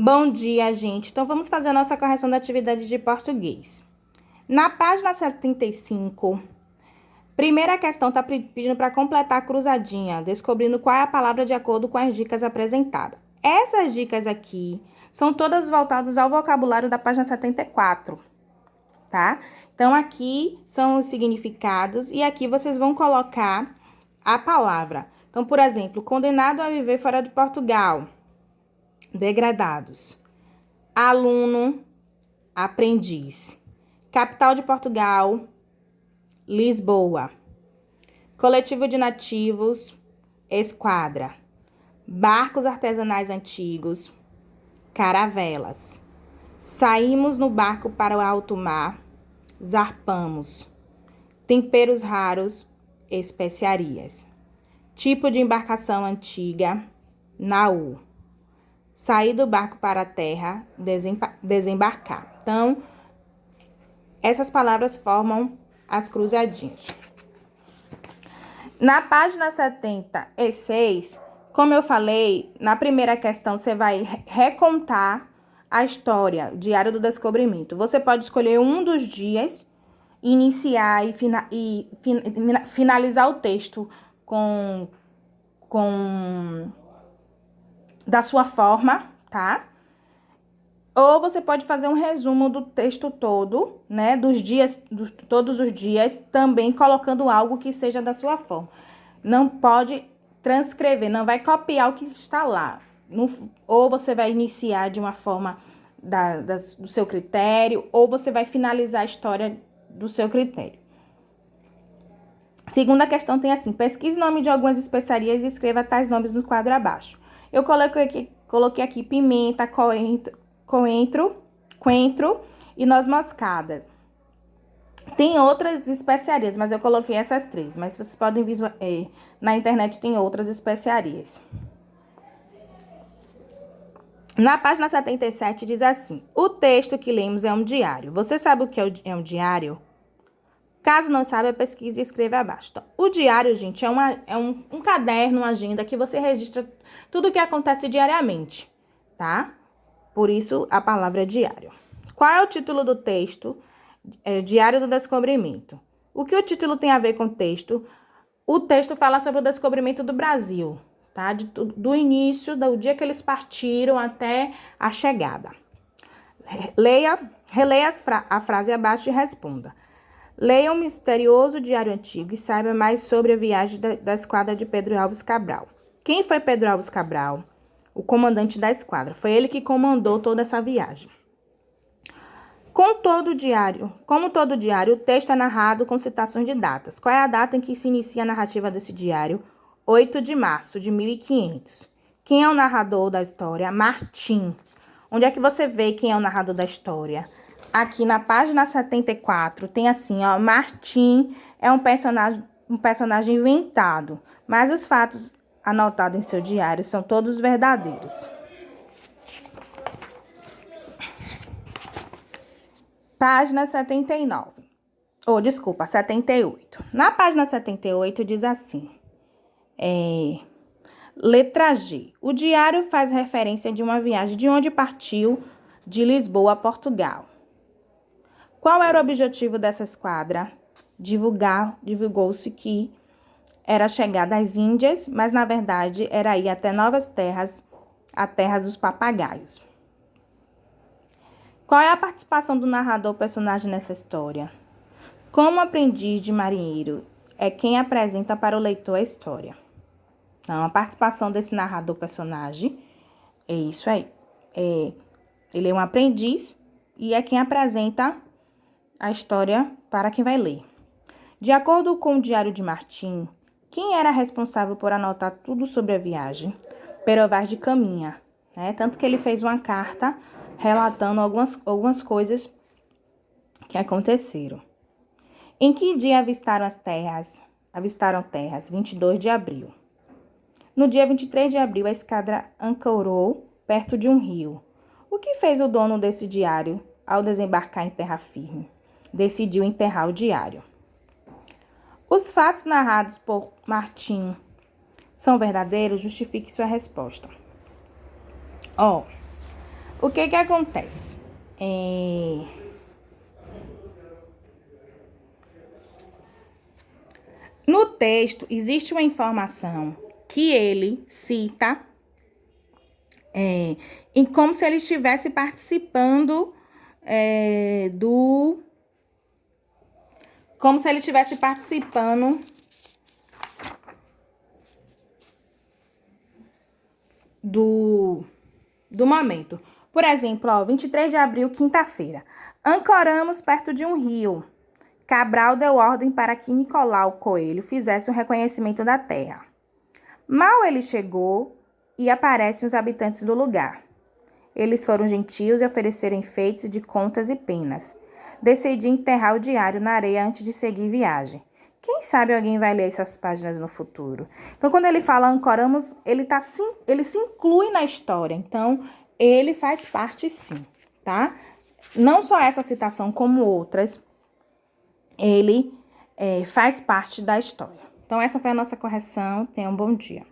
Bom dia, gente. Então, vamos fazer a nossa correção da atividade de português. Na página 75, primeira questão está pedindo para completar a cruzadinha, descobrindo qual é a palavra de acordo com as dicas apresentadas. Essas dicas aqui são todas voltadas ao vocabulário da página 74, tá? Então, aqui são os significados e aqui vocês vão colocar a palavra. Então, por exemplo, condenado a viver fora de Portugal. Degradados. Aluno, aprendiz. Capital de Portugal, Lisboa. Coletivo de nativos, esquadra. Barcos artesanais antigos, caravelas. Saímos no barco para o alto mar, zarpamos. Temperos raros, especiarias. Tipo de embarcação antiga, naú. Sair do barco para a terra, desembarcar. Então, essas palavras formam as cruzadinhas. Na página 76, como eu falei, na primeira questão você vai recontar a história, o Diário do Descobrimento. Você pode escolher um dos dias, iniciar e finalizar o texto da sua forma, tá? Ou você pode fazer um resumo do texto todo, né? Todos os dias, também colocando algo que seja da sua forma. Não pode transcrever, não vai copiar o que está lá. Ou você vai iniciar de uma forma do seu critério, ou você vai finalizar a história do seu critério. Segunda questão tem assim: pesquise o nome de algumas especiarias e escreva tais nomes no quadro abaixo. Eu coloquei aqui pimenta, coentro e noz moscada. Tem outras especiarias, mas eu coloquei essas três. Mas vocês podem visualizar, na internet tem outras especiarias. Na página 77 diz assim: o texto que lemos é um diário. Você sabe o que é um diário? Caso não saiba, pesquise e escreva abaixo. Então, o diário, gente, é um caderno, uma agenda que você registra tudo o que acontece diariamente, tá? Por isso, a palavra é diário. Qual é o título do texto? Diário do Descobrimento. O que o título tem a ver com o texto? O texto fala sobre o descobrimento do Brasil, tá? Do início, do dia que eles partiram até a chegada. Releia a frase abaixo e responda. Leia o misterioso diário antigo e saiba mais sobre a viagem da esquadra de Pedro Álvares Cabral. Quem foi Pedro Álvares Cabral? O comandante da esquadra. Foi ele que comandou toda essa viagem. Como todo diário, o texto é narrado com citações de datas. Qual é a data em que se inicia a narrativa desse diário? 8 de março de 1500. Quem é o narrador da história? Martim. Onde é que você vê quem é o narrador da história? Aqui na página 74 tem assim, ó, Martim é um personagem inventado, mas os fatos anotados em seu diário são todos verdadeiros. Página 79. 78. Na página 78 diz assim, letra G. O diário faz referência de uma viagem de onde partiu de Lisboa a Portugal. Qual era o objetivo dessa esquadra? Divulgou-se que era chegar às Índias, mas na verdade era ir até novas terras, a terra dos papagaios. Qual é a participação do narrador personagem nessa história? Como aprendiz de marinheiro é quem apresenta para o leitor a história. Então, a participação desse narrador personagem é isso aí. Ele é um aprendiz e é quem apresenta a história para quem vai ler. De acordo com o Diário de Martim, quem era responsável por anotar tudo sobre a viagem? Pero Vaz de Caminha, né? Tanto que ele fez uma carta relatando algumas coisas que aconteceram. Em que dia avistaram terras? 22 de abril. No dia 23 de abril, a esquadra ancorou perto de um rio. O que fez o dono desse diário ao desembarcar em terra firme? Decidiu enterrar o diário. Os fatos narrados por Martim são verdadeiros? Justifique sua resposta. O que acontece? No texto, existe uma informação que ele cita em como se ele estivesse participando como se ele estivesse participando do momento. Por exemplo, 23 de abril, quinta-feira. Ancoramos perto de um rio. Cabral deu ordem para que Nicolau Coelho fizesse um reconhecimento da terra. Mal ele chegou e aparecem os habitantes do lugar. Eles foram gentios e ofereceram enfeites de contas e penas. Decidi enterrar o diário na areia antes de seguir viagem. Quem sabe alguém vai ler essas páginas no futuro. Então, quando ele fala ancoramos, ele se inclui na história. Então, ele faz parte sim, tá? Não só essa citação, como outras, ele faz parte da história. Então, essa foi a nossa correção. Tenha um bom dia.